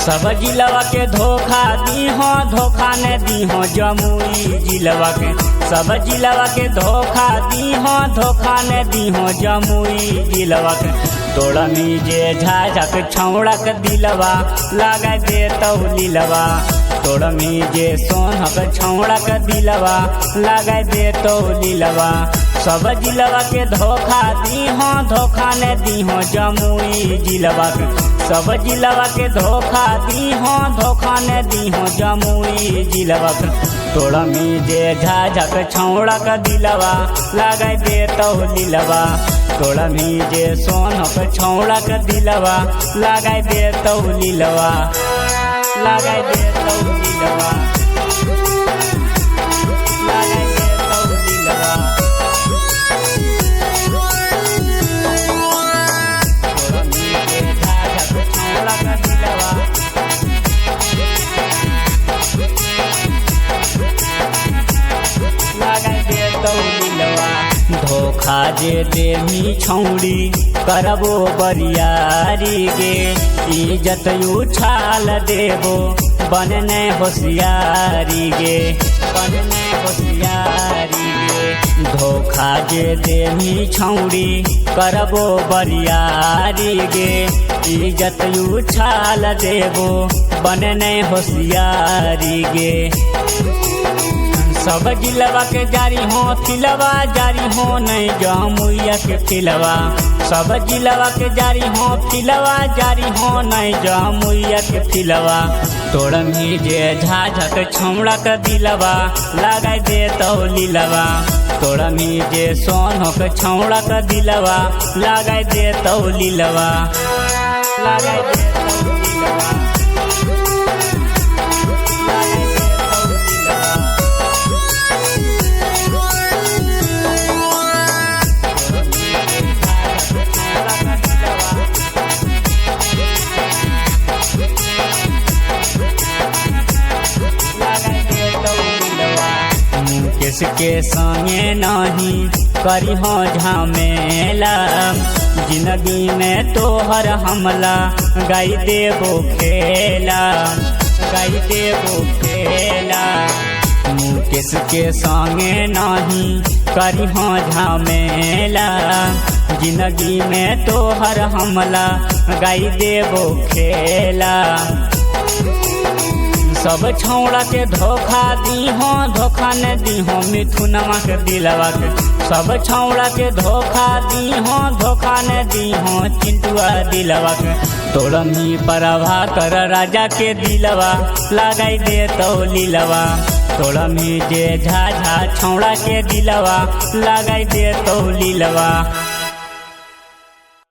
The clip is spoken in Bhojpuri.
सब जिलवा के धोखा दी हो, धोखा ने दी हो जमुई जिलवा के। सब जिलवा के धोखा दी हो, धोखा ने दी हो जमुई जिलवा के। तोड़ा मीजे झाझक छौड़क दिलवा लगा दे तौलीलवा। तोड़ा मीजे सोनक छौड़क दिलवा लगा दे तौलीलवा। सब जिलवा के धोखा दी हो, धोखा ने दी हो जमुई जिलवा के। सब जिलवा के धोखा दी हो, धोखा ने दी हो जमुई जिलवा के। तोड़ा मीजे झाझक छौड़क दिलवा लगा दे तौलीलवा। तोड़ा मीजे सोनक छौड़क दिलवा लगा दे तौलीलवा। लगा दे तौलीलवा। लगा दे तौलीलवा। तोड़ा मीजे झाझक छौड़क दिलवा लगा दे तौलीलवा। धोखा जे देमी छौड़ी करबो बरियारी गे। इज्जत उछाल देबो बनने होशियारी गे। बनने होशियारी गे। धोखा जे देमी छौड़ी करबो बरियारी गे। इज्जत उछाल देबो बनने होशियारी गे। सब जिलवा के जारी हो फिलवा, जारी हो नहीं जमुइया के फिलवा। सब जिलवा के जारी हो फिलवा, जारी हो नहीं जमुइया के फिलवा। तोड़ मीजे झाझक छौड़क दिलवा लगा दे तौलीलवा। तोड़ मीजे सोनक छौड़क दिलवा लगा दे तौलीलवा। लगा दे तौलीलवा। किसके संगे नहीं करी हो झमेला। जिंदगी में तोहर हमला गाई देबो खेला। गाई देबो खेला। किसके संगे नहीं करी हो झमेला। जिंदगी में तोहर हमला गाई देबो खेला। सब छौड़ा के धोखा दी हो, धोखा ने दी हो मिथुनमा के दिलवा के। सब छौड़ा के धोखा दी हो, धोखा ने दी हो चिंटुआ दिलवा के। तोड़ा मी परवा कर राजा के दिलवा लगाई दे तौलीलवा। तोड़ा मी जे झाझा छौड़ा के दिलवा लगाई दे तौलीलवा।